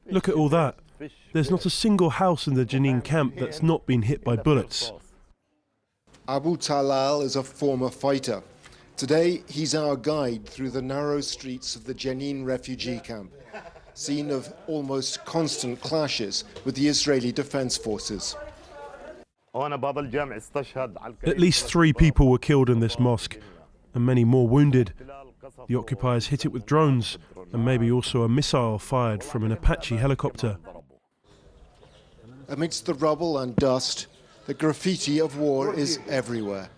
Look at all that. There's not a single house in the Jenin camp that's not been hit by bullets. Abu Talal is a former fighter. Today, he's our guide through the narrow streets of the Jenin refugee camp, scene of almost constant clashes with the Israeli Defense Forces. At least 3 people were killed in this mosque, and many more wounded. The occupiers hit it with drones, and maybe also a missile fired from an Apache helicopter. Amidst the rubble and dust, the graffiti of war is everywhere,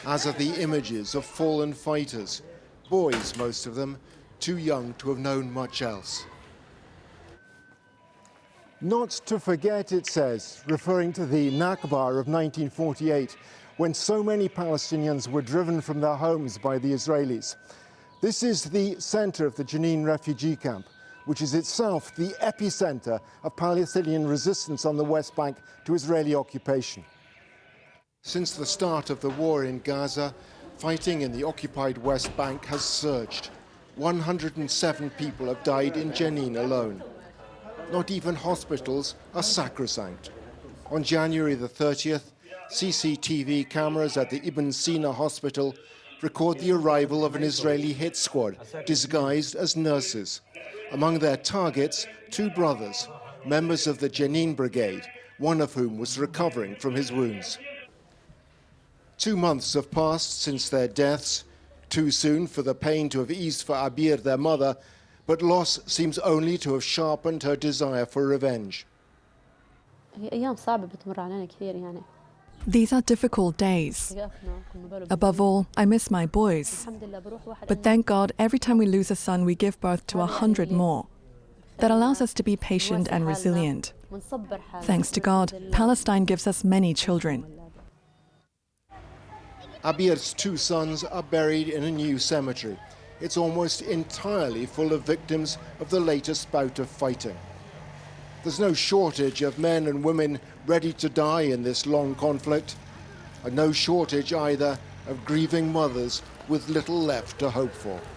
as are the images of fallen fighters, boys most of them, too young to have known much else. Not to forget, it says, referring to the Nakba of 1948, when so many Palestinians were driven from their homes by the Israelis. This is the center of the Jenin refugee camp, which is itself the epicenter of Palestinian resistance on the West Bank to Israeli occupation. Since the start of the war in Gaza, fighting in the occupied West Bank has surged. 107 people have died in Jenin alone. Not even hospitals are sacrosanct. On January the 30th, CCTV cameras at the Ibn Sina hospital record the arrival of an Israeli hit squad disguised as nurses. Among their targets, 2 brothers, members of the Jenin brigade, one of whom was recovering from his wounds. 2 months have passed since their deaths, too soon for the pain to have eased for Abir, their mother, but loss seems only to have sharpened her desire for revenge. These are difficult days. Above all, I miss my boys. But thank God, every time we lose a son, we give birth to 100 more. That allows us to be patient and resilient. Thanks to God, Palestine gives us many children. Abir's 2 sons are buried in a new cemetery. It's almost entirely full of victims of the latest bout of fighting. There's no shortage of men and women ready to die in this long conflict, and no shortage either of grieving mothers with little left to hope for.